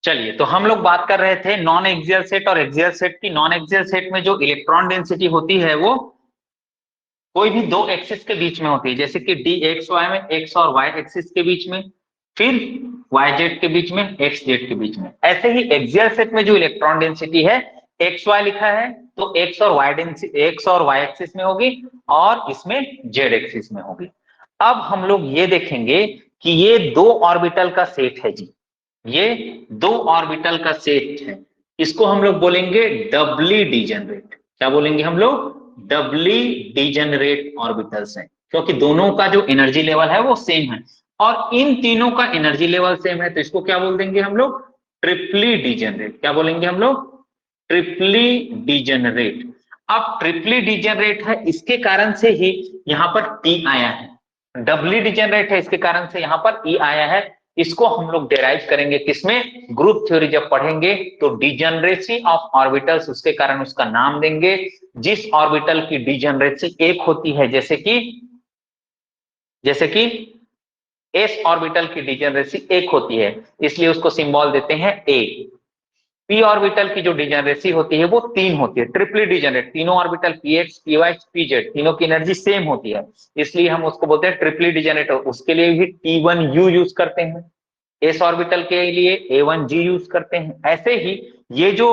चलिए, तो हम लोग बात कर रहे थे नॉन एक्सियल सेट और एक्सियल सेट की। नॉन एक्सियल सेट में जो इलेक्ट्रॉन डेंसिटी होती है वो कोई भी दो एक्सिस के बीच में होती है, जैसे कि डी एक्स वाई में एक्स और वाई एक्सिस के बीच में, फिर वाई जेड के बीच में, एक्स जेड के बीच में। ऐसे ही एक्सियल सेट में जो इलेक्ट्रॉन डेंसिटी है एक्स वाई लिखा है तो एक्स और वाई डेंसिटी एक्स और वाई एक्सिस में होगी और इसमें जेड एक्सिस में होगी। अब हम लोग ये देखेंगे कि ये दो ऑर्बिटल का सेट है जी, ये दो ऑर्बिटल का सेट है। इसको हम लोग बोलेंगे डबली डिजेनरेट। क्या बोलेंगे हम लोग? डबली डिजेनरेट ऑर्बिटल्स हैं, क्योंकि दोनों का जो एनर्जी लेवल है वो सेम है और इन तीनों का एनर्जी लेवल सेम है, तो इसको क्या बोल देंगे हम लोग? ट्रिपली डिजेनरेट। क्या बोलेंगे हम लोग? ट्रिपली डिजेनरेट। अब ट्रिपली डिजेनरेट है, इसके कारण से ही यहां पर टी आया है। डबली डिजेनरेट है, इसके कारण से यहां पर ई आया है। इसको हम लोग डेराइव करेंगे किसमें? ग्रुप थ्योरी जब पढ़ेंगे तो डिजेनरेसी ऑफ ऑर्बिटल्स, उसके कारण उसका नाम देंगे। जिस ऑर्बिटल की डिजेनरेसी एक होती है, जैसे कि एस ऑर्बिटल की डिजेनरेसी एक होती है, इसलिए उसको सिंबल देते हैं ए। पी ऑर्बिटल की जो डिजेनरेसी होती है वो तीन होती है, ट्रिपली डिजेनरेट। तीनों orbital p x p y p z, तीनों की एनर्जी सेम होती है, इसलिए हम उसको बोलते हैं ट्रिपली डिजेनरेट। उसके लिए भी T1U यूज करते हैं, एस ऑर्बिटल के लिए A1G यूज करते हैं। ऐसे ही ये जो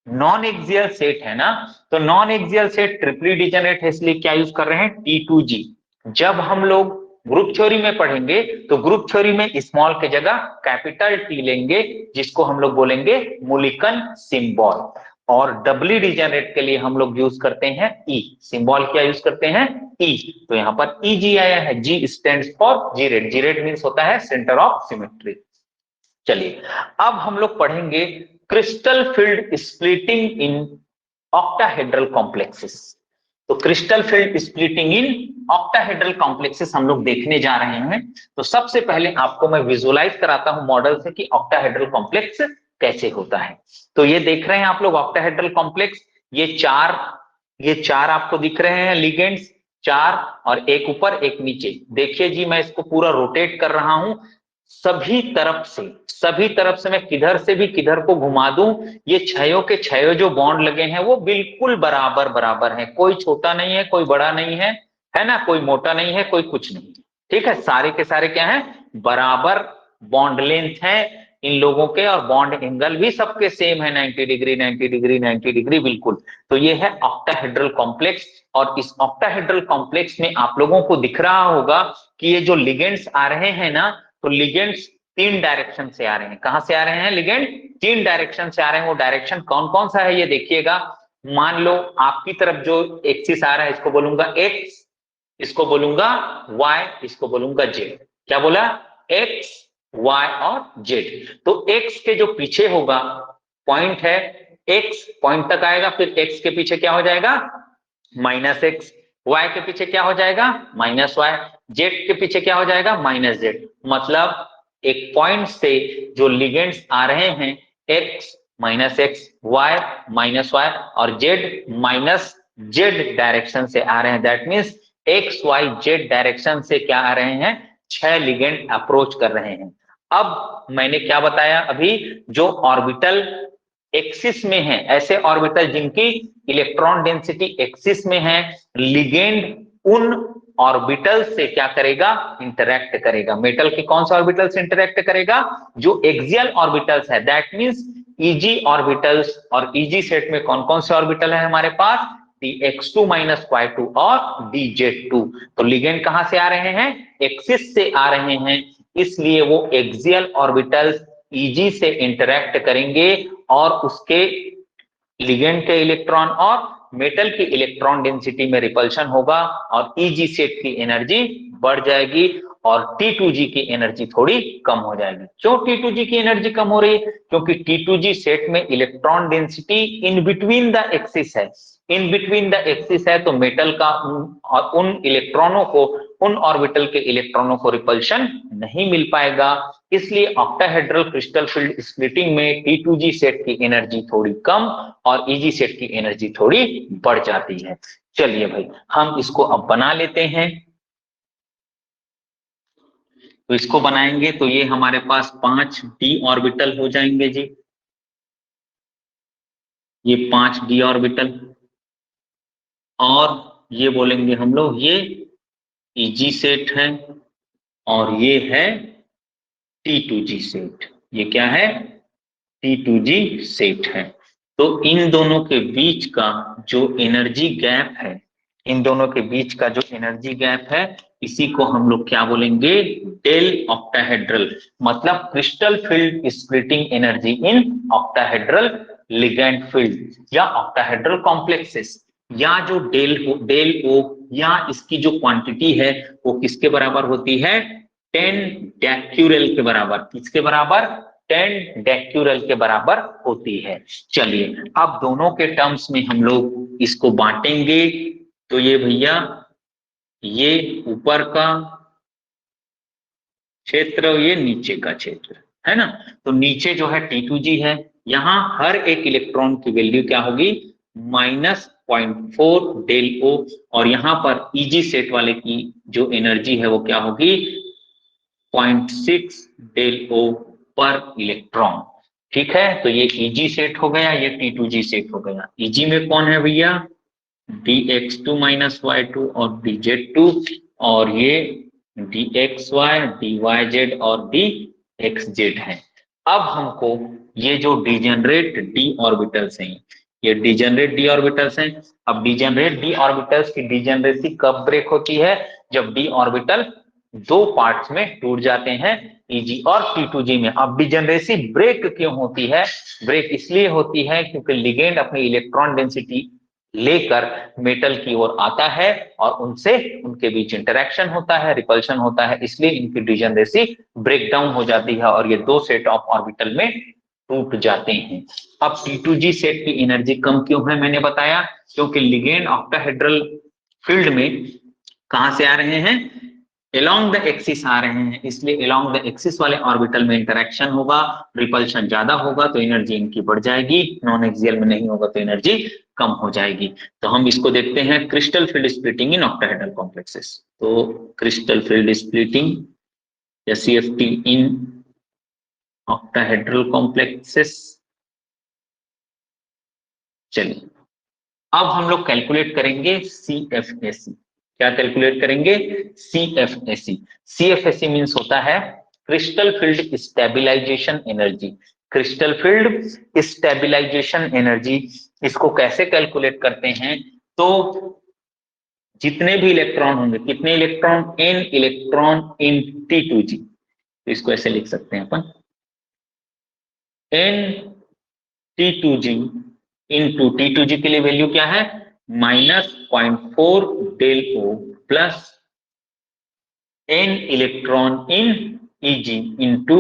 नॉन एक्सियल सेट है ना, तो नॉन एक्सियल सेट ट्रिपली डिजेनरेट है, इसलिए क्या यूज कर रहे हैं? T2G। जब हम लोग ग्रुप थ्योरी में पढ़ेंगे तो ग्रुप थ्योरी में स्मॉल के जगह कैपिटल टी लेंगे, जिसको हम लोग बोलेंगे मुलिकन सिंबल। और डबली डिजेनरेट के लिए हम लोग यूज करते हैं ई सिंबल। क्या यूज करते हैं? ई। तो यहां पर जी आया है, जी stands for geared. Geared means होता है सेंटर ऑफ सिमेट्री। चलिए, अब हम लोग पढ़ेंगे crystal field splitting in octahedral complexes. तो crystal field splitting in octahedral complexes हम लोग देखने जा रहे हैं। तो सबसे पहले आपको मैं विजुअलाइज कराता हूं मॉडल से कि ऑक्टाहेड्रल कॉम्प्लेक्स कैसे होता है। तो ये देख रहे हैं आप लोग ऑक्टाहेड्रल कॉम्प्लेक्स, ये चार आपको दिख रहे हैं लिगेंड्स, चार, और एक ऊपर एक नीचे। देखिए जी, मैं इसको पूरा रोटेट कर रहा हूं सभी तरफ से मैं किधर से भी किधर को घुमा दूं, ये छयों के छयों जो बॉन्ड लगे हैं वो बिल्कुल बराबर बराबर है। कोई छोटा नहीं है, कोई बड़ा नहीं है ना, कोई मोटा नहीं है, कोई कुछ नहीं। ठीक है, सारे के सारे क्या है? बराबर बॉन्ड लेंथ है इन लोगों के, और बॉन्ड एंगल भी सबके सेम है, 90 डिग्री 90 डिग्री 90 डिग्री बिल्कुल। तो ये है ऑक्टाहेड्रल कॉम्प्लेक्स। और इस ऑक्टाहेड्रल कॉम्प्लेक्स में आप लोगों को दिख रहा होगा कि ये जो लिगेंड्स आ रहे हैं ना, तो लिगेंड्स तीन डायरेक्शन से आ रहे हैं। कहां से आ रहे हैं लिगेंड? तीन डायरेक्शन से आ रहे हैं। वो डायरेक्शन कौन कौन सा है ये देखिएगा। मान लो आपकी तरफ जो एक्सिस आ रहा है इसको बोलूंगा एक्स, इसको बोलूंगा वाई, इसको बोलूंगा जेड। क्या बोला? एक्स वाई और जेड। तो एक्स के जो पीछे होगा पॉइंट है, एक्स पॉइंट तक आएगा, फिर एक्स के पीछे क्या हो जाएगा? Minus x. वाई के पीछे क्या हो जाएगा? Minus Y. जेड के पीछे क्या हो जाएगा? Minus z. मतलब एक पॉइंट से जो लिगेंड्स आ रहे हैं x minus x, y minus y और जेड माइनस जेड डायरेक्शन से आ रहे हैं। That means x y z direction से क्या आ रहे हैं? 6 लिगेंड अप्रोच कर रहे हैं। अब मैंने क्या बताया अभी? जो ऑर्बिटल एक्सिस में है, ऐसे ऑर्बिटल जिनकी इलेक्ट्रॉन डेंसिटी एक्सिस में है, लिगेंड उन ऑर्बिटल से क्या करेगा? इंटरैक्ट करेगा। मेटल के कौन से ऑर्बिटल से इंटरैक्ट करेगा? जो एक्सियल ऑर्बिटल्स है, दैट मींस ईजी ऑर्बिटल्स। और ईजी सेट में कौन कौन से ऑर्बिटल है हमारे पास? dx2 माइनस y2 और dz2। तो लिगेंड कहां से आ रहे हैं? एक्सिस से आ रहे हैं, इसलिए वो एक्सियल ऑर्बिटल्स ईजी से इंटरैक्ट करेंगे और उसके लिगेंड के इलेक्ट्रॉन और मेटल की इलेक्ट्रॉन डेंसिटी में रिपल्शन होगा और ईजी सेट की एनर्जी बढ़ जाएगी और T2G की एनर्जी थोड़ी कम हो जाएगी। क्यों T2G की एनर्जी कम हो रही है? क्योंकि T2G सेट में electron density in between the axis है, इन बिटवीन द एक्सिस है, तो मेटल का उन इलेक्ट्रॉनों को, उन ऑर्बिटल के इलेक्ट्रॉनों को रिपल्शन नहीं मिल पाएगा। इसलिए ऑक्टाहेड्रल क्रिस्टल फील्ड स्प्लिटिंग में T2G सेट की एनर्जी थोड़ी कम और ईजी सेट की एनर्जी थोड़ी बढ़ जाती है। चलिए भाई, हम इसको अब बना लेते हैं। तो इसको बनाएंगे तो ये हमारे पास 5 d ऑर्बिटल हो जाएंगे जी, ये 5 d ऑर्बिटल, और ये बोलेंगे हम लोग ये Eg सेट है, और ये है T2G सेट। ये क्या है? T2G सेट है। तो इन दोनों के बीच का जो एनर्जी गैप है, इन दोनों के बीच का जो एनर्जी गैप है, इसी को हम लोग क्या बोलेंगे? डेल ऑक्टाहेड्रल, मतलब crystal field splitting energy in octahedral ligand field या ऑक्टाहेड्रल कॉम्प्लेक्सेस, या जो डेल ओ या इसकी जो क्वांटिटी है वो किसके बराबर होती है? 10 डेक्यूरेल के बराबर। किसके बराबर? 10 डेक्यूरेल के बराबर होती है। चलिए अब दोनों के टर्म्स में हम लोग इसको बांटेंगे। तो ये भैया ये ऊपर का क्षेत्र, ये नीचे का क्षेत्र है ना। तो नीचे जो है T2G है, यहाँ हर एक इलेक्ट्रॉन की वैल्यू क्या होगी? -0.4 डेल ओ, और यहाँ पर Eg सेट वाले की जो एनर्जी है वो क्या होगी? 0.6 डेल ओ पर इलेक्ट्रॉन। ठीक है, तो ये Eg सेट हो गया, ये T2G सेट हो गया। Eg में कौन है भैया? dx2 - y2 और dz2, और ये dxy, dyz और dxz है। अब हमको ये जो डिजेनरेट d ऑर्बिटल्स हैं, ये डिजेनरेट d ऑर्बिटल्स हैं। अब डिजेनरेट d ऑर्बिटल्स की डिजेनरेसी कब ब्रेक होती है? जब d ऑर्बिटल दो पार्ट्स में टूट जाते हैं, Eg और T2G में। अब डिजेनरेसी ब्रेक क्यों होती है? ब्रेक इसलिए होती है क्योंकि लिगेंड अपनी इलेक्ट्रॉन डेंसिटी लेकर मेटल की ओर आता है और उनसे उनके बीच इंटरेक्शन होता है, रिपल्शन होता है, इसलिए इनकी डिजेनरेसी ब्रेक डाउन हो जाती है और ये दो सेट ऑफ ऑर्बिटल में टूट जाते हैं। अब T2G सेट की एनर्जी कम क्यों है? मैंने बताया क्योंकि लिगेंड ऑक्टाहेड्रल फील्ड में कहां से आ रहे हैं? along द एक्सिस आ रहे हैं, इसलिए along द एक्सिस वाले ऑर्बिटल में इंटरेक्शन होगा, रिपल्शन ज्यादा होगा तो एनर्जी इनकी बढ़ जाएगी, नॉन एक्सियल में नहीं होगा तो एनर्जी कम हो जाएगी। तो हम इसको देखते हैं crystal field splitting in octahedral complexes. तो क्रिस्टल फील्ड स्प्लिटिंग या CFT इन ऑक्टाहेड्रल कॉम्प्लेक्सेस। चलिए अब हम लोग कैलकुलेट करेंगे CFAC। क्या कैलकुलेट करेंगे? CFAC। CFAC मीन्स होता है crystal field stabilisation energy. Crystal field stabilisation energy, इसको कैसे कैलकुलेट करते हैं? तो जितने भी इलेक्ट्रॉन होंगे, कितने इलेक्ट्रॉन? n इलेक्ट्रॉन इन T2G। तो इसको ऐसे लिख सकते हैं अपन, n T2G इंटू T2G के लिए वैल्यू क्या है? -0.4 del o plus n electron in Eg into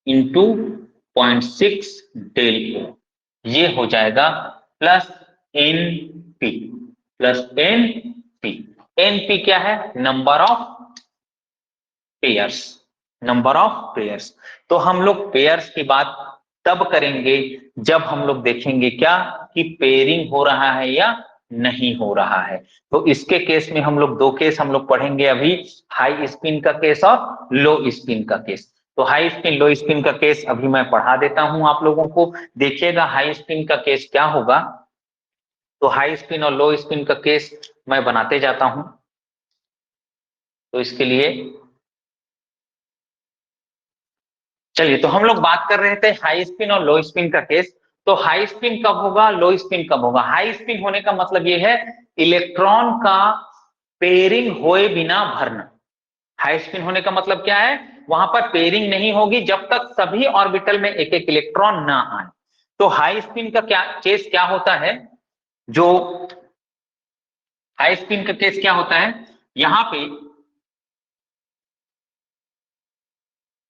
0.6 del o, ये हो जाएगा plus NP, plus NP। NP क्या है? Number of pairs, number of pairs. तो हम लोग पेयर्स की बात तब करेंगे जब हम लोग देखेंगे क्या कि पेयरिंग हो रहा है या नहीं हो रहा है। तो इसके केस में हम लोग दो केस हम लोग पढ़ेंगे अभी, हाई स्पिन का केस और लो स्पिन का केस। तो हाई स्पिन लो स्पिन का केस अभी मैं पढ़ा देता हूं आप लोगों को। देखिएगा हाई स्पिन का केस क्या होगा। तो हाई स्पिन और लो स्पिन का केस मैं बनाते जाता हूं। तो इसके लिए चलिए, तो हम लोग बात कर रहे थे हाई स्पिन और लो स्पिन का केस। तो हाई स्पिन कब होगा, लो स्पिन कब होगा? हाई स्पिन होने का मतलब ये है इलेक्ट्रॉन का पेयरिंग होए बिना भरना। हाई स्पिन होने का मतलब क्या है? वहां पर पेयरिंग नहीं होगी जब तक सभी ऑर्बिटल में एक एक इलेक्ट्रॉन ना आए। तो हाई स्पिन का क्या केस क्या होता है? जो हाई स्पिन का केस क्या होता है? यहां पे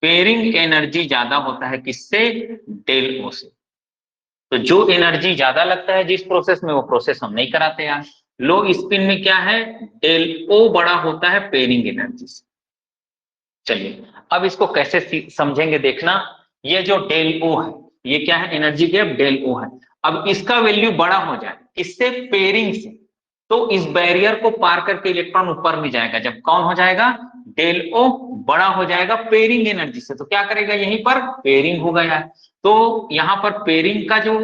पेयरिंग एनर्जी ज्यादा होता है, किससे? डेल ओ से। तो जो एनर्जी ज्यादा लगता है जिस प्रोसेस में, वो प्रोसेस हम नहीं कराते यार। लो स्पिन में क्या है? डेल ओ बड़ा होता है पेयरिंग एनर्जी से। चलिए अब इसको कैसे समझेंगे देखना। ये जो डेल ओ है, ये क्या है? एनर्जी गैप डेल ओ है। अब इसका वैल्यू बड़ा हो जाए, किससे? पेयरिंग से। तो इस बैरियर को पार करके इलेक्ट्रॉन ऊपर में जाएगा। जब कौन हो जाएगा? डेल ओ बड़ा हो जाएगा पेयरिंग एनर्जी से, तो क्या करेगा, यहीं पर पेयरिंग हो गया है, तो यहाँ पर पेयरिंग का जो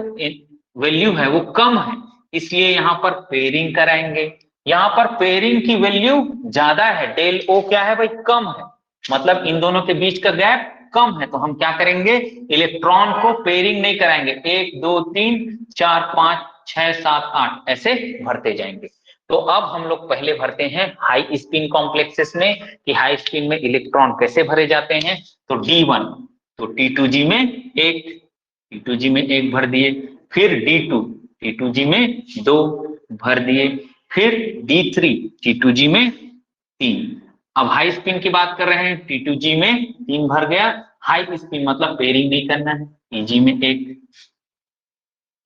वैल्यू है वो कम है, इसलिए यहाँ पर पेयरिंग कराएंगे। यहाँ पर पेयरिंग की वैल्यू ज्यादा है, डेल ओ क्या है भाई, कम है, मतलब इन दोनों के बीच का गैप कम है, तो हम क्या करेंगे, इलेक्ट्रॉन को पेयरिंग नहीं कराएंगे, 1 2 3 4 5 6 7 8 ऐसे भरते जाएंगे। तो अब हम लोग पहले भरते हैं हाई स्पिन कॉम्प्लेक्सेस में, कि हाई स्पिन में इलेक्ट्रॉन कैसे भरे जाते हैं। तो D1, तो T2G में एक, T2G में एक भर दिए, फिर D2, T2G में 2 भर दिए, फिर D3, T2G में 3। अब हाई स्पिन की बात कर रहे हैं, T2G में 3 भर गया, हाई स्पिन मतलब पेयरिंग नहीं करना है, EG में 1,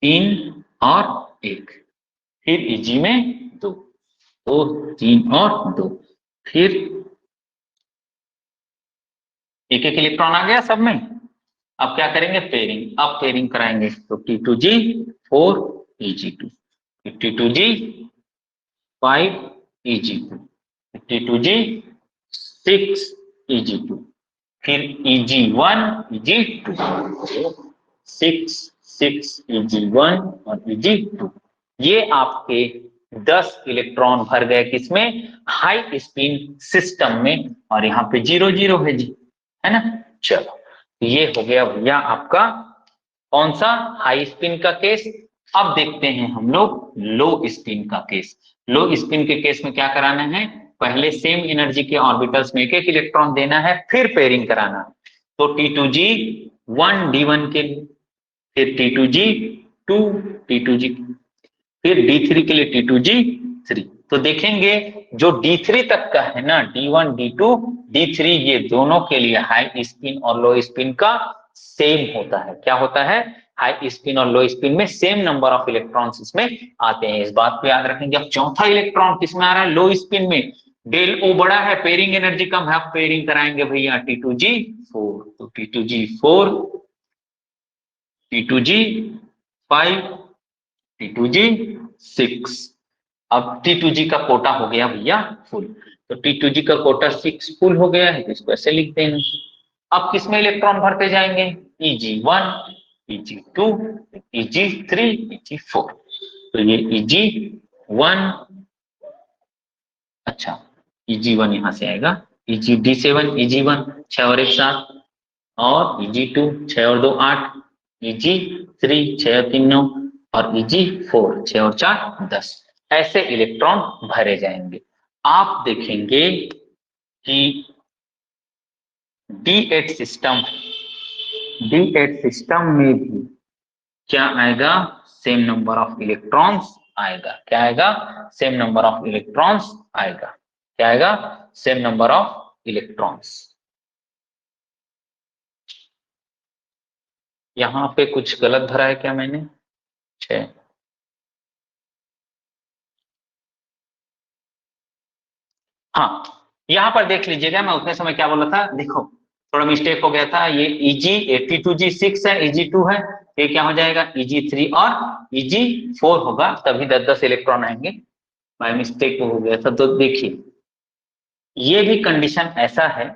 3 और 1, फिर EG में 2, 2 3 और 2, फिर एक एक इलेक्ट्रॉन आ गया सब में। अब क्या करेंगे, पेयरिंग, अब पेयरिंग कराएंगे, तो T2G 4 EG2, T2G 5 EG2, T2G 6 EG2, फिर EG1 EG2, 6 6 EG1 और EG2, ये आपके 10 इलेक्ट्रॉन भर गए किसमें, हाई स्पिन सिस्टम में, और यहाँ पे 0 0 है जी, है ना। चलो ये हो गया भैया आपका कौन सा, हाई स्पिन का केस। अब देखते हैं हम लोग लो स्पिन का केस। लो स्पिन के केस में क्या कराना है, पहले सेम एनर्जी के ऑर्बिटल्स में एक एक इलेक्ट्रॉन देना है, फिर पेयरिंग कराना है। तो T2G 1 D1 के लिए, फिर T2G 2 T2G, फिर D3 के लिए T2G 3। तो देखेंगे जो D3 तक का है ना, D1 D2 D3, ये दोनों के लिए हाई स्पिन और लो स्पिन का सेम होता है। क्या होता है, हाई स्पिन और लो स्पिन में सेम नंबर ऑफ इलेक्ट्रॉन्स इसमें आते हैं, इस बात को याद रखेंगे। अब चौथा इलेक्ट्रॉन किसमें आ रहा है, लो स्पिन में, डेल ओ बड़ा है, पेयरिंग एनर्जी कम है, पेयरिंग कराएंगे भैया T2G 4, तो T2G 4, T2G 5, T2G 6। अब T2G का कोटा हो गया भैया फुल, तो T2G का कोटा 6 फुल हो गया है, तो इसको ऐसे लिखते हैं। अब किसमें इलेक्ट्रॉन भरते जाएंगे, EG1 EG2 EG3 EG4, तो ये EG1, अच्छा EG1 यहां से आएगा, D7 EG1 6 और 1 7, और EG2 6 और 2 8, EG3 6 और 3 9, और EG4 6 और 4 10, ऐसे इलेक्ट्रॉन भरे जाएंगे। आप देखेंगे कि D8 सिस्टम, D8 सिस्टम में भी क्या आएगा, सेम नंबर ऑफ इलेक्ट्रॉन्स आएगा। क्या आएगा, सेम नंबर ऑफ इलेक्ट्रॉन्स आएगा। क्या आएगा, सेम नंबर ऑफ इलेक्ट्रॉन्स। यहां पे कुछ गलत भरा है क्या मैंने, 6, हाँ यहां पर देख लीजिएगा, मैं उतने समय क्या बोला था, देखो थोड़ा मिस्टेक हो गया था, ये T2G 6 है, EG2 है, ये क्या हो जाएगा EG3 और EG4 होगा, तभी 10-10 इलेक्ट्रॉन आएंगे, बाय मिस्टेक हो गया था। तो देखिए ये भी कंडीशन ऐसा है,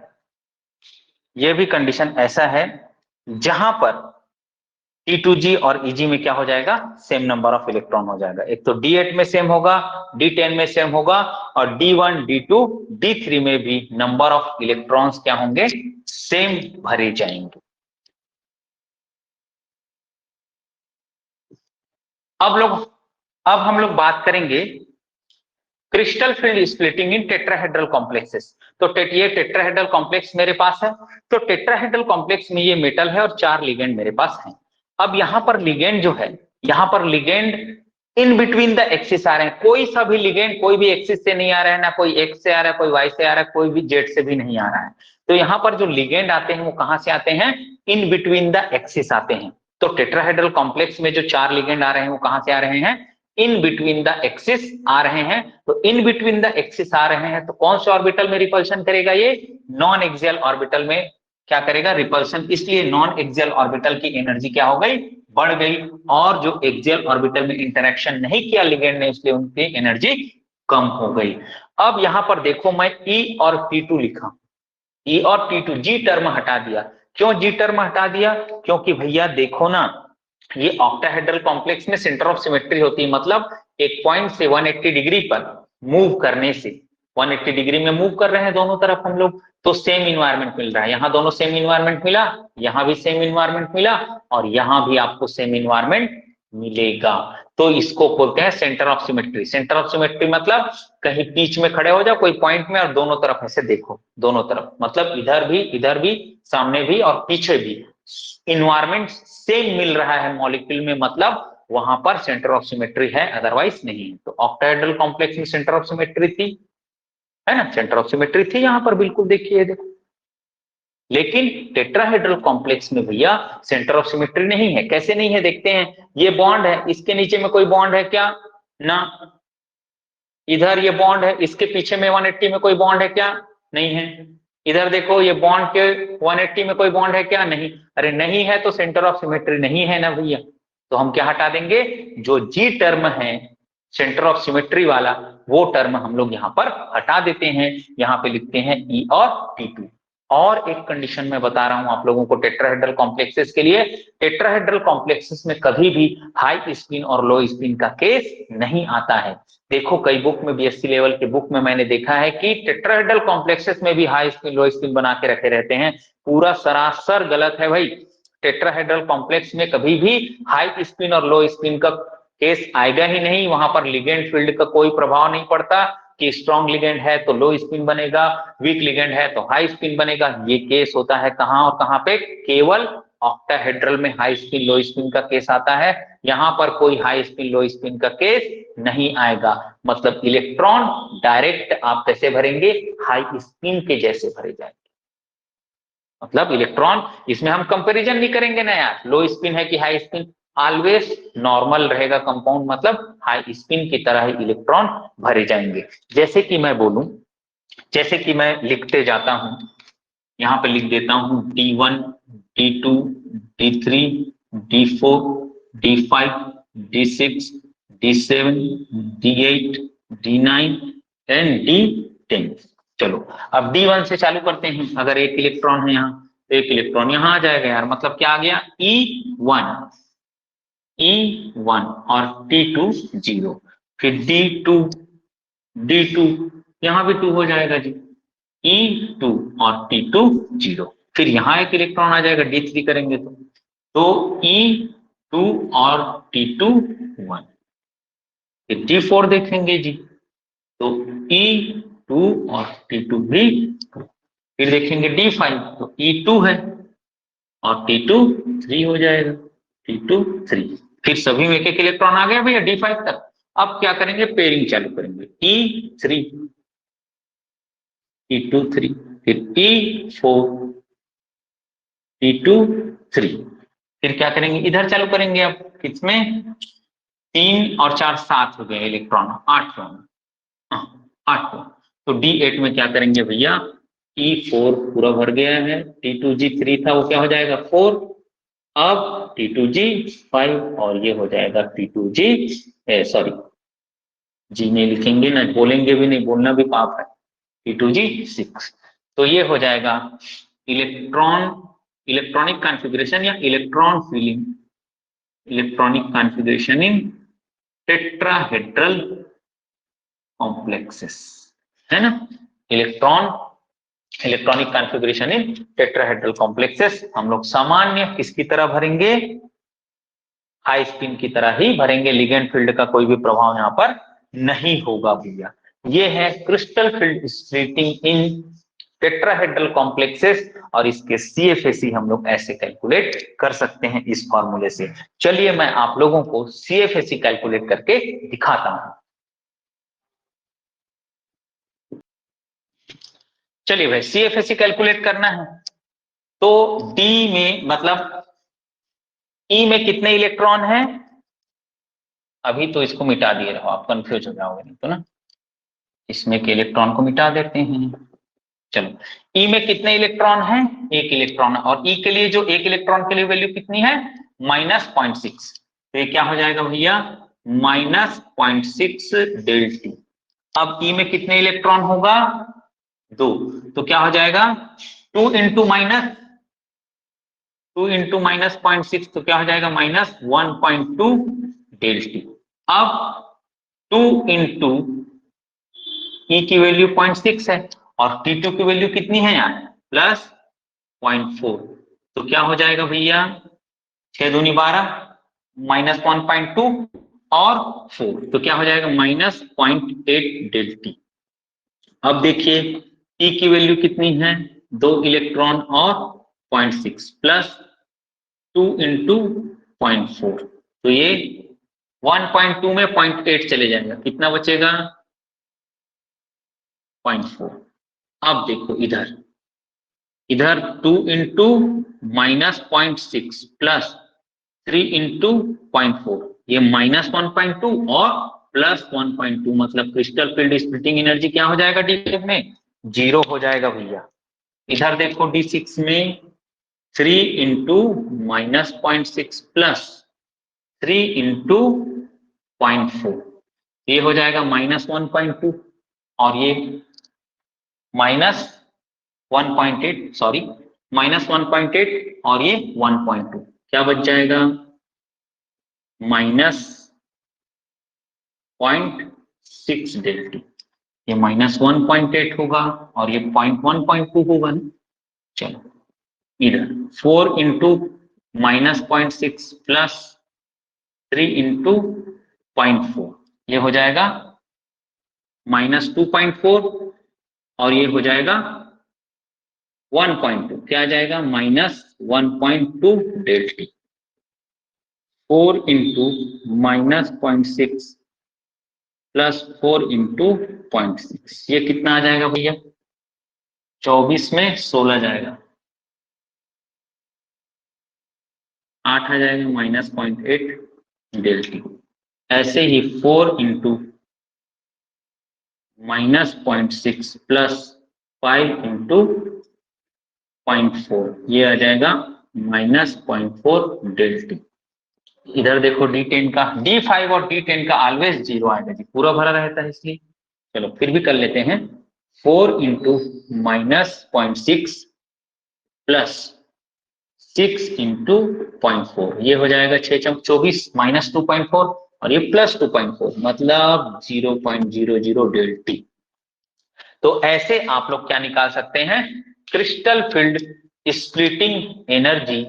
ये भी कंडीशन ऐसा है जहां पर T2G और EG में क्या हो जाएगा, सेम नंबर ऑफ इलेक्ट्रॉन हो जाएगा। एक तो D8 में सेम होगा, D10 में सेम होगा, और D1 D2 D3 में भी नंबर ऑफ इलेक्ट्रॉन्स क्या होंगे, सेम भरे जाएंगे। अब हम लोग बात करेंगे क्रिस्टल फील्ड स्प्लिटिंग इन टेट्राहेड्रल कॉम्प्लेक्सेस। तो ये टेट्राहेड्रल कॉम्प्लेक्स मेरे पास है, तो टेट्राहेड्रल कॉम्प्लेक्स में ये मेटल है और 4 लिगेंड मेरे पास है। अब यहाँ पर लिगेंड जो है, यहाँ पर ligand in between the axis आ रहे हैं, कोई सा भी लिगेंड कोई भी एक्सिस से नहीं आ रहा है, ना कोई एक्स से आ रहा है, कोई वाई से आ रहा है, कोई भी जेड से भी नहीं आ रहा है। तो यहाँ पर जो लिगेंड आते हैं वो कहाँ से आते हैं, इन बिटवीन द एक्सिस आते हैं। तो टेट्राहेड्रल कॉम्प्लेक्स में जो 4 लिगेंड आ रहे हैं वो कहाँ से आ रहे हैं, इन बिटवीन द एक्सिस आ रहे हैं। तो इन बिटवीन द एक्सिस आ रहे हैं, तो कौन से ऑर्बिटल में रिपल्शन करेगा, ये नॉन एक्सियल ऑर्बिटल में क्या करेगा, रिपल्शन। इसलिए नॉन एक्सियल ऑर्बिटल की एनर्जी क्या हो गई, बढ़ गई, और जो एक्सियल ऑर्बिटल में इंटरेक्शन नहीं किया लिगेंड ने, इसलिए उनकी एनर्जी कम हो गई। अब यहां पर देखो मैं E और T2 लिखा, ई और T2, जी टर्म हटा दिया। क्यों जी टर्म हटा दिया? क्योंकि भैया देखो ना, ये ऑक्टाहेड्रल कॉम्प्लेक्स में सेंटर ऑफ सिमेट्री होती है, मतलब एक पॉइंट से 180 डिग्री पर मूव करने से, 180 डिग्री में मूव कर रहे हैं दोनों तरफ हम लोग, तो सेम इन्वायरमेंट मिल रहा है। यहाँ दोनों सेम इन्वायरमेंट मिला, यहाँ भी सेम इन्वायरमेंट मिला, और यहाँ भी आपको सेम इन्वायरमेंट मिलेगा। तो इसको बोलते हैं centre of symmetry. Centre of symmetry मतलब कहीं बीच में खड़े हो जाओ कोई पॉइंट में और दोनों तरफ ऐसे देखो, दोनों तरफ मतलब इधर भी, सामने भी और पीछे भी इन्वायरमेंट सेम मिल रहा है मॉलिक्यूल में, मतलब वहां पर सेंटर ऑफ सिमेट्री है, अदरवाइज नहीं है। तो ऑक्टाहेड्रल कॉम्प्लेक्स में सेंटर ऑफ सिमेट्री थी, है ना, सेंटर ऑफ सिमेट्री थी यहां पर, बिल्कुल देखिए देखो। लेकिन टेट्राहेड्रल कॉम्प्लेक्स में भैया सेंटर ऑफ सिमेट्री नहीं है। कैसे नहीं है देखते हैं। ये बॉन्ड है, इसके नीचे में कोई बॉन्ड है क्या? ना। इधर ये बॉन्ड है, इसके पीछे में 180 में कोई बॉन्ड है क्या? नहीं है। इधर देखो ये बॉन्ड के 180 में कोई बॉन्ड है क्या? नहीं। अरे नहीं है तो सेंटर ऑफ सिमेट्री नहीं है ना भैया। तो हम क्या हटा देंगे? जो जी टर्म है सेंटर ऑफ सिमेट्री वाला, वो टर्म हम लोग यहाँ पर हटा देते हैं। यहाँ पे लिखते हैं ई और T2। और एक कंडीशन मैं बता रहा हूं आप लोगों को टेट्राहेड्रल कॉम्प्लेक्सेस के लिए। टेट्राहेड्रल कॉम्प्लेक्सेस में कभी भी हाई स्पिन और लो स्पिन का केस नहीं आता है। देखो कई बुक में, बीएससी लेवल के बुक में मैंने देखा है कि टेट्राहेड्रल कॉम्प्लेक्सेस में भी हाई स्पिन लो स्पिन बना के रखे रहते हैं। पूरा सरासर गलत है भाई। टेट्राहेड्रल कॉम्प्लेक्स में कभी भी हाई स्पिन और लो स्पिन का केस आएगा ही नहीं। वहां पर लिगेंड फील्ड का कोई प्रभाव नहीं पड़ता कि स्ट्रॉन्ग लिगेंड है तो लो स्पिन बनेगा, वीक लिगेंड है तो हाई स्पिन बनेगा। ये केस होता है कहां और कहां पे? केवल ऑक्टाहेड्रल में हाई स्पिन लो स्पिन का केस आता है। यहां पर कोई हाई स्पिन लो स्पिन का केस नहीं आएगा। मतलब इलेक्ट्रॉन डायरेक्ट आप कैसे भरेंगे? हाई स्पिन के जैसे भरे जाएंगे। मतलब इलेक्ट्रॉन, इसमें हम कंपैरिजन नहीं करेंगे ना यार, लो स्पिन है कि हाई स्पिन, ऑलवेज नॉर्मल रहेगा कंपाउंड, मतलब हाई स्पिन की तरह ही इलेक्ट्रॉन भरे जाएंगे। जैसे कि मैं बोलूं, जैसे कि मैं लिखते जाता हूं, यहां पे लिख देता हूं D1, D2, D3, D4, D5, D6, D7, D8, D9 and D10। चलो अब D1 से चालू करते हैं। अगर एक इलेक्ट्रॉन है यहाँ तो एक इलेक्ट्रॉन यहाँ आ जाएगा यार, मतलब क्या आ गया? E1, E1 और T2 0। फिर D2 यहां भी 2 हो जाएगा जी, E2 और T2 0। फिर यहां एक इलेक्ट्रॉन आ जाएगा, D3 करेंगे तो E2 और T2 1। फिर D4 देखेंगे जी, तो E2 और T2 भी 2। फिर देखेंगे D5 तो E2 है और T2 3 हो जाएगा, T2 3। फिर सभी में एक एक इलेक्ट्रॉन आ गया भैया D5 तक। अब क्या करेंगे? पेयरिंग चालू करेंगे, E3, T2 3, फिर E4, T2 3। फिर क्या करेंगे? इधर चालू करेंगे। अब किसमें? 3 और 4 7 हो गए इलेक्ट्रॉन, 8 8। तो D8 में क्या करेंगे भैया? E4 पूरा भर गया है, T2G3 था वो क्या हो जाएगा? 4। अब T2G5 और ये हो जाएगा T2G, सॉरी जी नहीं लिखेंगे ना, बोलेंगे भी नहीं, बोलना भी पाप है, T2G6। तो ये हो जाएगा इलेक्ट्रॉनिक कॉन्फ़िगरेशन या electron filling, electronic configuration in tetrahedral complexes, है ना। Electronic configuration in tetrahedral complexes हम लोग सामान्य किसकी तरह भरेंगे? हाई स्पिन की तरह ही भरेंगे। लिगेंड फील्ड का कोई भी प्रभाव यहाँ पर नहीं होगा भैया। ये है क्रिस्टल फील्ड स्प्लिटिंग इन टेट्राहेड्रल कॉम्प्लेक्सेस, और इसके CFSE हम लोग ऐसे कैलकुलेट कर सकते हैं इस फॉर्मूले से। चलिए मैं आप लोगों को CFSE कैलकुलेट करके दिखाता हूं। चलिए भाई CFSE कैलकुलेट करना है तो D में मतलब E में कितने इलेक्ट्रॉन हैं? अभी तो इसको मिटा दिए रहो, आप कंफ्यूज हो जाओगे नहीं तो ना। इसमें के इलेक्ट्रॉन को मिटा देते हैं। चलो E में कितने इलेक्ट्रॉन हैं? एक इलेक्ट्रॉन है, और E के लिए जो एक इलेक्ट्रॉन के लिए वैल्यू कितनी है? -0.6। तो ये क्या हो जाएगा भैया? -0.6 डेल्टी। अब E में कितने इलेक्ट्रॉन होगा? 2, तो क्या हो जाएगा 2 इंटू माइनस 0.6, तो क्या हो जाएगा माइनस 1.2 डेल टी। अब 2 इंटू ई की वैल्यू 0.6 है और T2 की वैल्यू कितनी है यार प्लस 0.4, तो क्या हो जाएगा भैया 6 दूनी 12 माइनस 1.2 और 4, तो क्या हो जाएगा माइनस 0.8 डेल टी। अब देखिए ई की वैल्यू कितनी है 2 इलेक्ट्रॉन और 0.6 प्लस 2 इंटू 0.4, तो ये 1.2 में 0.8 चले जाएगा, कितना बचेगा 0.4। अब देखो इधर इधर 2 इंटू माइनस 0.6 प्लस 3 इंटू 0.4, ये माइनस 1.2 और प्लस 1.2, मतलब क्रिस्टल फील्ड स्प्लिटिंग एनर्जी क्या हो जाएगा D5 में 0 हो जाएगा भैया। इधर देखो D6 में 3 इंटू माइनस 0.6 प्लस 3 इंटू 0.4, ये हो जाएगा माइनस 1.2 और ये माइनस 1.8, सॉरी माइनस 1.8 और ये 1.2, क्या बच जाएगा माइनस 0.6 डेल टी। ये माइनस 1.8 होगा और ये 1.2 होगा ना। चलो इधर 4 इंटू माइनस 0.6 प्लस 3 इंटू 0.4, ये हो जाएगा माइनस 2.4 और ये हो जाएगा 1.2, क्या आ जाएगा minus 1.2 del t. 4 into minus 0.6 plus 4 into 0.6, ये कितना आ जाएगा भैया 24 में 16 जाएगा, 8 आ जाएगा माइनस 0.8 डेल टी। ऐसे ही 4 इंटू माइनस 0.6 प्लस 5 इंटू 0.4, ये आ जाएगा माइनस 0.4 डेल टी। इधर देखो D10 का D5 और D10 का ऑलवेज 0 आएगा जी, पूरा भरा रहता है इसलिए। चलो फिर भी कर लेते हैं 4 इंटू माइनस 0.6 प्लस 6 इंटू 0.4, ये हो जाएगा 6 24 माइनस 2.4 और ये प्लस 2.4, मतलब 0.00 डेल टी। तो ऐसे आप लोग क्या निकाल सकते हैं crystal field splitting energy,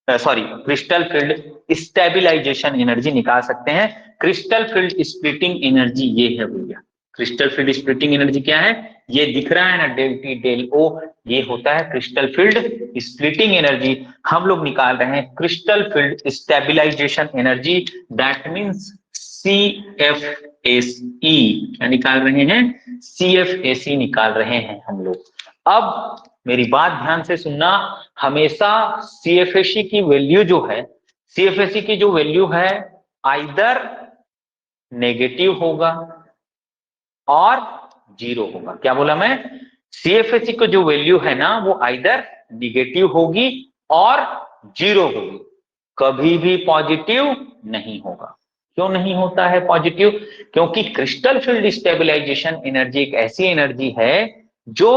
sorry crystal field stabilisation energy निकाल सकते हैं। क्रिस्टल फील्ड स्प्लिटिंग एनर्जी ये है भैया, क्रिस्टल फील्ड स्प्लिटिंग एनर्जी क्या है ये दिख रहा है ना डेल टी डेल ओ, ये होता है क्रिस्टल फील्ड स्प्लिटिंग एनर्जी। हम लोग निकाल रहे हैं crystal field stabilisation energy, that means CFSE, क्या निकाल रहे हैं CFSE निकाल रहे हैं हम लोग। अब मेरी बात ध्यान से सुनना, हमेशा CFSE की वैल्यू जो है, CFSE की जो वैल्यू है आइदर नेगेटिव होगा और 0 होगा। क्या बोला मैं, CFSE की जो वैल्यू है ना वो आइदर निगेटिव होगी और 0 होगी, कभी भी पॉजिटिव नहीं होगा। क्यों नहीं होता है पॉजिटिव, क्योंकि क्रिस्टल फील्ड स्टेबलाइजेशन एनर्जी एक ऐसी एनर्जी है जो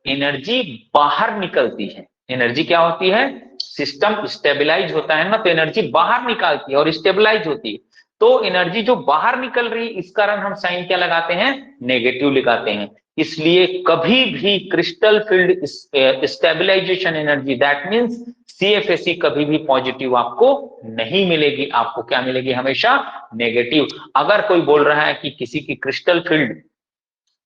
एनर्जी बाहर निकलती है। एनर्जी क्या होती है, सिस्टम स्टेबलाइज होता है ना तो एनर्जी बाहर निकालती है और स्टेबलाइज होती है। तो एनर्जी जो बाहर निकल रही है इस कारण हम साइन क्या लगाते हैं नेगेटिव लगाते हैं। इसलिए कभी भी crystal field stabilisation energy that means CFSE कभी भी पॉजिटिव आपको नहीं मिलेगी, आपको क्या मिलेगी हमेशा नेगेटिव। अगर कोई बोल रहा है कि किसी की क्रिस्टल फील्ड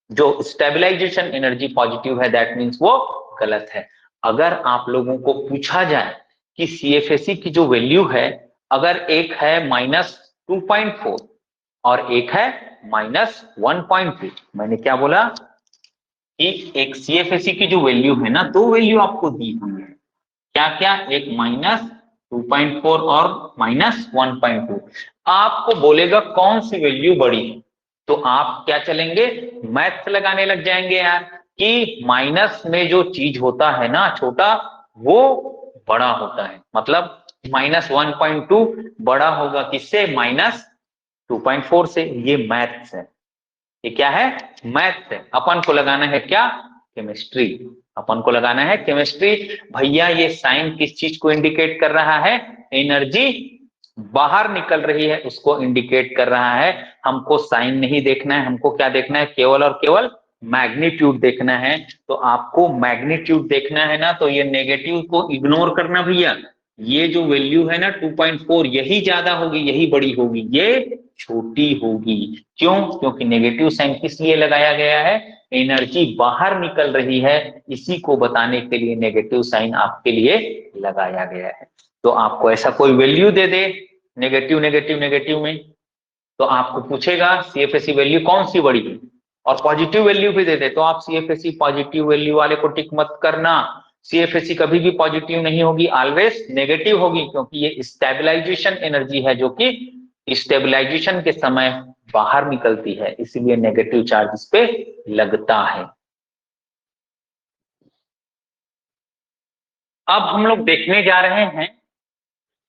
जो स्टेबलाइजेशन एनर्जी पॉजिटिव है दैट मींस वो गलत है। अगर आप लोगों को पूछा जाए कि CFSE की जो वैल्यू है अगर एक है माइनस 2.4 और एक है माइनस 1.2, मैंने क्या बोला कि एक CFSE की जो वैल्यू है ना दो वैल्यू आपको दी हुई है, क्या क्या, एक माइनस 2.4 और माइनस 1.2। आपको बोलेगा कौन सी वैल्यू बड़ी है, तो आप क्या चलेंगे मैथ लगाने लग जाएंगे यार कि माइनस में जो चीज होता है ना छोटा वो बड़ा होता है, मतलब माइनस 1.2 बड़ा होगा किससे माइनस 2.4 से। ये मैथ्स है, ये क्या है मैथ्स है, अपन को लगाना है क्या केमिस्ट्री, अपन को लगाना है केमिस्ट्री। भैया ये साइन किस चीज को इंडिकेट कर रहा है? एनर्जी बाहर निकल रही है उसको इंडिकेट कर रहा है। हमको साइन नहीं देखना है, हमको क्या देखना है? केवल और केवल मैग्नीट्यूड देखना है। तो आपको मैग्नीट्यूड देखना है ना, तो ये नेगेटिव को इग्नोर करना भैया। ये जो वैल्यू है ना 2.4, यही ज्यादा होगी, यही बड़ी होगी, ये छोटी होगी। क्यों? क्योंकि नेगेटिव साइन किस लिए लगाया गया है? एनर्जी बाहर निकल रही है, इसी को बताने के लिए नेगेटिव साइन आपके लिए लगाया गया है। तो आपको ऐसा कोई वैल्यू दे दे नेगेटिव नेगेटिव नेगेटिव में, तो आपको पूछेगा CFSE वैल्यू कौन सी बड़ी है, और पॉजिटिव वैल्यू भी दे दे तो आप CFSE पॉजिटिव वैल्यू वाले को टिक मत करना। CFSE कभी भी पॉजिटिव नहीं होगी, ऑलवेज नेगेटिव होगी, क्योंकि ये स्टेबलाइजेशन एनर्जी है जो कि स्टेबलाइजेशन के समय बाहर निकलती है, इसीलिए नेगेटिव चार्ज इस पे लगता है। अब हम लोग देखने जा रहे हैं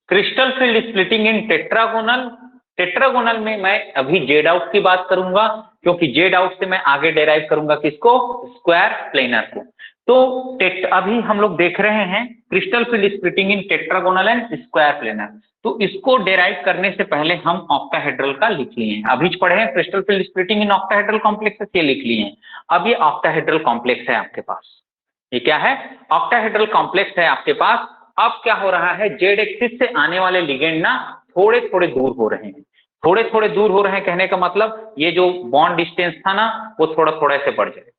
क्रिस्टल फील्ड स्प्लिटिंग इन टेट्रागोनल। टेट्रागोनल में मैं अभी जेड आउट की बात करूंगा, क्योंकि जेड आउट से मैं आगे डेराइव करूंगा किसको? स्क्वायर प्लेनर को। तो अभी हम लोग देख रहे हैं crystal field splitting in tetragonal and square planar. तो इसको डेराइव करने से पहले हम ऑक्टाहेड्रल का लिख लिए हैं। अभी पढ़े हैं crystal field splitting in octahedral complex, ये लिख लिए हैं। अब ये ऑक्टाहेड्रल कॉम्प्लेक्स है आपके पास, ये क्या है? ऑक्टाहेड्रल कॉम्प्लेक्स है आपके पास। अब क्या हो रहा है? जेड एक्सिस से आने वाले लिगेंड ना थोड़े थोड़े दूर हो रहे हैं। थोड़े थोड़े दूर हो रहे हैं कहने का मतलब ये जो बॉन्ड डिस्टेंस था ना वो थोड़ा थोड़ा से बढ़ जाएगा,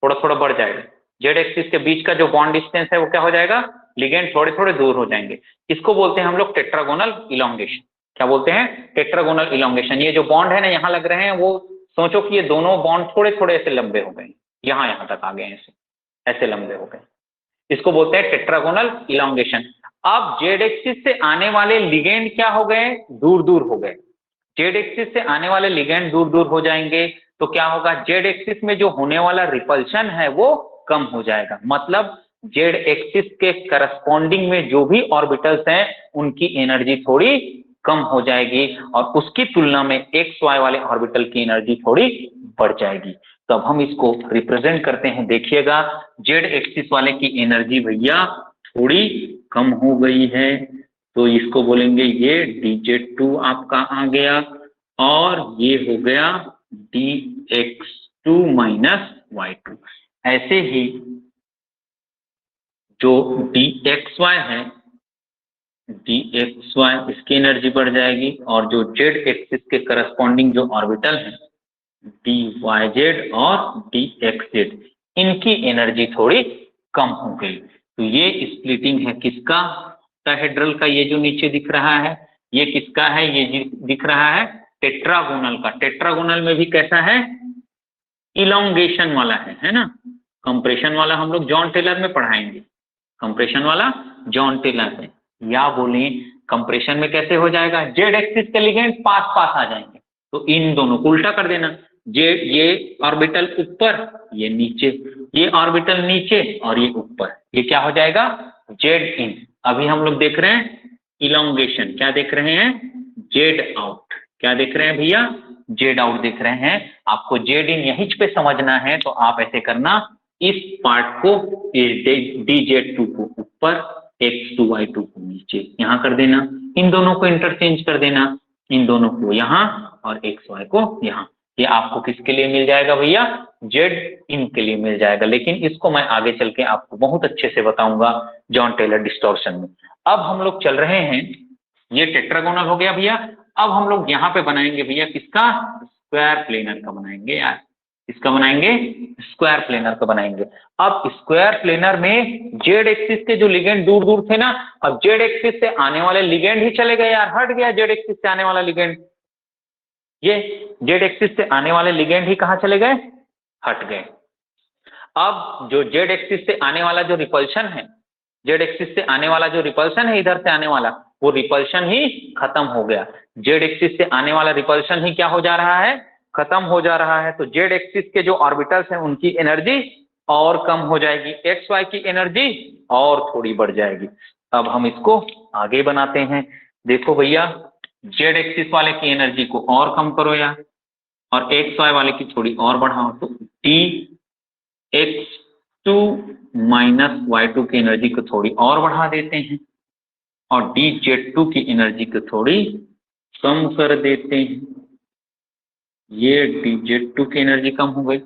थोड़ा थोड़ा बढ़ जाएगा। जेड एक्सिस के बीच का जो बॉन्ड डिस्टेंस है वो क्या हो जाएगा? लिगेंड थोड़े थोड़े दूर हो जाएंगे। इसको बोलते हैं हम लोग टेट्रागोनल इलोंगेशन। क्या बोलते हैं? Tetragonal elongation. ये जो बॉन्ड है ना यहाँ लग रहे हैं, वो सोचो कि ये दोनों बॉन्ड थोड़े थोड़े ऐसे लंबे हो गए, यहाँ यहाँ तक आ गए, ऐसे लंबे हो गए, इसको बोलते हैं टेट्रागोनल इलोंगेशन। अब जेड एक्सिस से आने वाले लिगेंड क्या हो गए? दूर दूर हो गए। जेड एक्सिस से आने वाले लिगेंड दूर दूर हो जाएंगे तो क्या होगा? जेड एक्सिस में जो होने वाला रिपल्शन है वो कम हो जाएगा। मतलब जेड एक्सिस के करस्पॉन्डिंग में जो भी ऑर्बिटल्स हैं उनकी एनर्जी थोड़ी कम हो जाएगी, और उसकी तुलना में एक्स वाई वाले ऑर्बिटल की एनर्जी थोड़ी बढ़ जाएगी। तो अब हम इसको रिप्रेजेंट करते हैं। देखिएगा जेड एक्सिस वाले की एनर्जी भैया थोड़ी कम हो गई है, तो इसको बोलेंगे ये dz2 आपका आ गया, और ये हो गया dx2 माइनस y2। ऐसे ही जो dxy है, dxy इसकी एनर्जी बढ़ जाएगी, और जो जेड एक्सिस के करस्पॉन्डिंग जो ऑर्बिटल है dyz और dxz, इनकी एनर्जी थोड़ी कम हो गई। तो ये स्प्लिटिंग है किसका? ऑक्टाहेड्रल का। ये जो नीचे दिख रहा है ये किसका है? ये दिख रहा है टेट्रागोनल का। टेट्रागोनल में भी कैसा है? इलोंगेशन वाला है ना। कंप्रेशन वाला हम लोग जॉन टेलर में पढ़ाएंगे, कंप्रेशन वाला जॉन टेलर में। या बोले कंप्रेशन में कैसे हो जाएगा? जेड एक्सिस के लिगेंड पास पास आ जाएंगे, तो इन दोनों को उल्टा कर देना। ये ऑर्बिटल ऊपर, ये नीचे, ये ऑर्बिटल नीचे और ये ऊपर, ये क्या हो जाएगा? जेड इन। अभी हम लोग देख रहे हैं इलोंगेशन, क्या देख रहे हैं? Z out. क्या देख रहे हैं भैया? जेड आउट देख रहे हैं। आपको जेड इन यहीं पे समझना है, तो आप ऐसे करना, इस पार्ट को dz2 को ऊपर, x2y2 को नीचे, यहां कर देना। इन दोनों को इंटरचेंज कर देना, इन दोनों को यहां और xy को यहां। ये आपको किसके लिए मिल जाएगा भैया? जेड इन के लिए मिल जाएगा। लेकिन इसको मैं आगे चल के आपको बहुत अच्छे से बताऊंगा जॉन टेलर डिस्टॉर्शन में। अब हम लोग चल रहे हैं, ये टेट्रागोनल हो गया भैया। अब हम लोग यहाँ पे बनाएंगे भैया किसका? स्क्वायर प्लेनर का बनाएंगे यार। इसका बनाएंगे स्क्वायर प्लेनर का बनाएंगे। अब स्क्वायर प्लेनर में जेड एक्सिस के जो लिगेंड दूर दूर थे ना, अब जेड एक्सिस से आने वाले लिगेंड ही चले गए यार, हट गया जेड एक्सिस से आने वाला लिगेंड। ये जेड एक्सिस से आने वाले लिगेंड ही कहां चले गए? हट गए। अब जो जेड एक्सिस से आने वाला जो रिपल्शन है, जेड एक्सिस से आने वाला जो रिपल्शन है इधर से आने वाला, वो रिपल्शन ही खत्म हो गया। जेड एक्सिस से आने वाला रिपल्शन ही क्या हो जा रहा है? खत्म हो जा रहा है। तो जेड एक्सिस के जो ऑर्बिटल्स हैं उनकी एनर्जी और कम हो जाएगी, एक्स वाई की एनर्जी और थोड़ी बढ़ जाएगी। अब हम इसको आगे बनाते हैं। देखो भैया, जेड एक्सिस वाले की एनर्जी को और कम करो यार, और एक्स वाई वाले की थोड़ी और बढ़ाओ, तो डी एक्स Y2 की एनर्जी को थोड़ी और बढ़ा देते हैं और dZ2 की एनर्जी को थोड़ी कम कर देते हैं। ये dZ2 की एनर्जी कम हो गई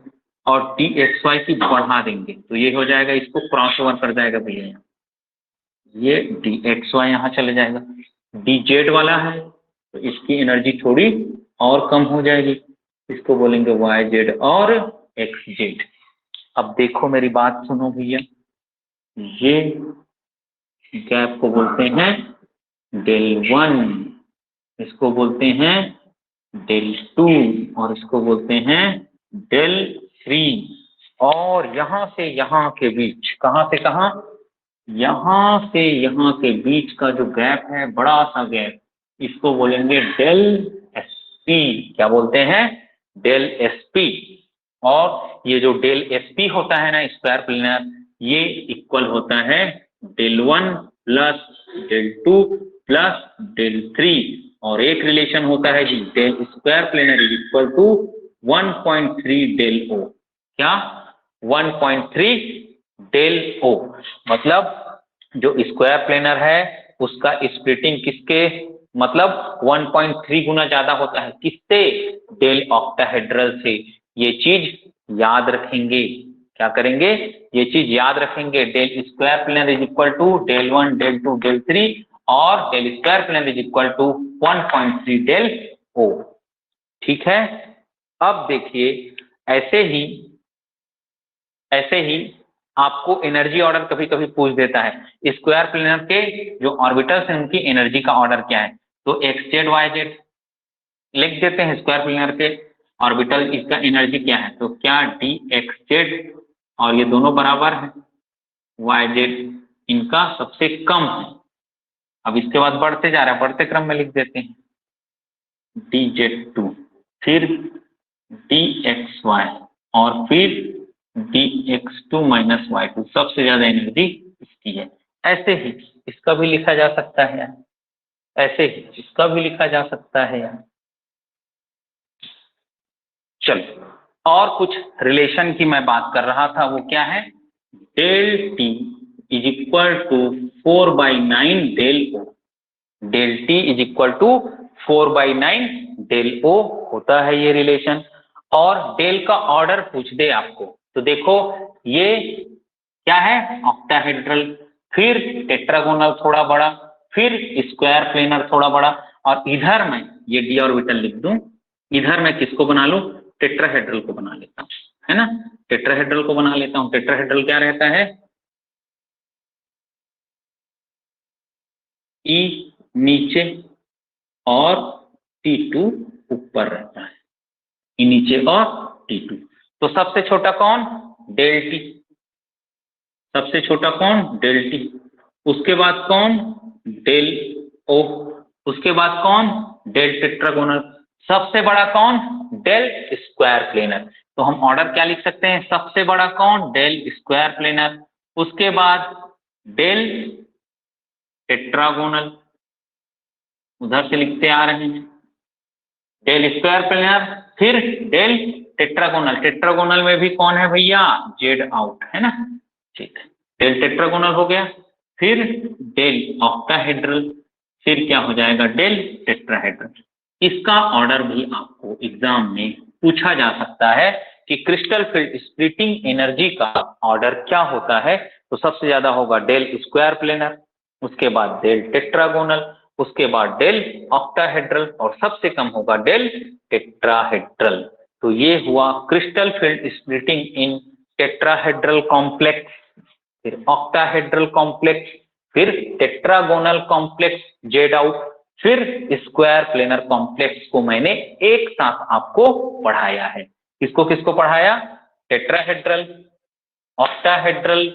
और dXY की बढ़ा देंगे तो ये हो जाएगा, इसको क्रॉस ओवर कर जाएगा भैया, ये dXY यहाँ चले जाएगा। dZ वाला है तो इसकी एनर्जी थोड़ी और कम हो जाएगी, इसको बोलेंगे YZ और XZ। अब देखो मेरी बात सुनो भैया, ये गैप को बोलते हैं del1, इसको बोलते हैं del2 और इसको बोलते हैं del3। और यहाँ से यहाँ के बीच, कहाँ से कहाँ, यहाँ से यहाँ के बीच का जो गैप है, बड़ा सा गैप, इसको बोलेंगे del SP। क्या बोलते हैं? del SP। और ये जो del SP होता है ना स्क्वायर प्लेनर, ये इक्वल होता है del1 plus del2 plus del3। और एक रिलेशन होता है जी, del square planar is equal to 1.3 del O। क्या? 1.3 del O। मतलब जो स्क्वायर प्लेनर है उसका स्प्लिटिंग किसके, मतलब 1.3 गुना ज्यादा होता है, किससे? डेल ऑक्टाहेड्रल से। ये चीज याद रखेंगे, क्या करेंगे? ये चीज याद रखेंगे। Del square planar is equal to del1 del2 del3 और del square planar is equal to 1.3 del O। ठीक है। अब देखिए, ऐसे ही आपको एनर्जी ऑर्डर कभी कभी पूछ देता है, स्क्वायर प्लेनर के जो ऑर्बिटल्स हैं उनकी एनर्जी का ऑर्डर क्या है, तो XZ YZ लिख देते हैं। स्क्वायर प्लेनर के ऑर्बिटल, इसका एनर्जी क्या है, तो क्या dXZ, और ये दोनों बराबर है, YZ इनका सबसे कम है। अब इसके बाद बढ़ते जा रहा है, बढ़ते क्रम में लिख देते हैं dZ2, फिर dXY और फिर dX2 माइनस Y2। सबसे ज्यादा एनर्जी इसकी है। ऐसे ही इसका भी लिखा जा सकता है, ऐसे ही इसका भी लिखा जा सकता है यार। चलो, और कुछ रिलेशन की मैं बात कर रहा था, वो क्या है, del T is equal to 4/9 del O। del T is equal to 4/9 del O होता है ये रिलेशन। और डेल का ऑर्डर पूछ दे आपको तो देखो, ये क्या है, ऑक्टाहेड्रल, फिर टेट्रागोनल थोड़ा बड़ा, फिर स्क्वायर प्लेनर थोड़ा बड़ा, और इधर मैं ये d ऑर्बिटल लिख दूं, इधर मैं किसको बना लूं, टेट्राहेड्रल को बना लेता हूं, है ना, टेट्राहेड्रल को बना लेता हूं। टेट्राहेड्रल क्या रहता है, E नीचे और T2 ऊपर रहता है, E नीचे और T2। तो सबसे छोटा कौन, del T, सबसे छोटा कौन, del T। उसके बाद कौन, del O। उसके बाद कौन, del टेट्रागोनल। सबसे बड़ा कौन, del स्क्वायर प्लेनर। तो हम ऑर्डर क्या लिख सकते हैं, सबसे बड़ा कौन, del स्क्वायर प्लेनर, उसके बाद del टेट्रागोनल, उधर से लिखते आ रहे हैं, del स्क्वायर प्लेनर, फिर del टेट्रागोनल। टेट्रागोनल में भी कौन है भैया, जेड आउट, है ना, ठीक है। del टेट्रागोनल हो गया, फिर del ऑक्टाहेड्रल, फिर क्या हो जाएगा, del टेट्राहेड्रल। इसका ऑर्डर भी आपको एग्जाम में पूछा जा सकता है कि क्रिस्टल फील्ड स्प्लिटिंग एनर्जी का ऑर्डर क्या होता है। तो सबसे ज्यादा होगा del स्क्वायर प्लेनर, उसके बाद del टेट्रागोनल, उसके बाद del ऑक्टाहेड्रल, और सबसे कम होगा del टेट्राहेड्रल। तो ये हुआ क्रिस्टल फील्ड स्प्लिटिंग इन टेट्राहेड्रल कॉम्प्लेक्स, फिर ऑक्टाहेड्रल कॉम्प्लेक्स, फिर टेट्रागोनल कॉम्प्लेक्स जेड आउट, फिर स्क्वायर प्लेनर कॉम्प्लेक्स को मैंने एक साथ आपको पढ़ाया है। किसको किसको पढ़ाया, tetrahedral, octahedral,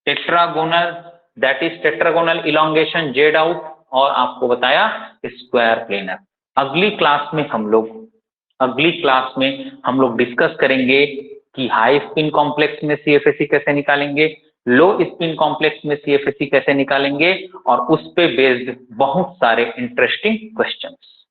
tetragonal, that is tetragonal elongation Z out, और आपको बताया स्क्वायर प्लेनर। अगली क्लास में हम लोग डिस्कस करेंगे कि हाई स्पिन कॉम्प्लेक्स में CFSE कैसे निकालेंगे, लो स्पिन कॉम्प्लेक्स में CFSE कैसे निकालेंगे, और उस पे बेस्ड बहुत सारे इंटरेस्टिंग क्वेश्चंस।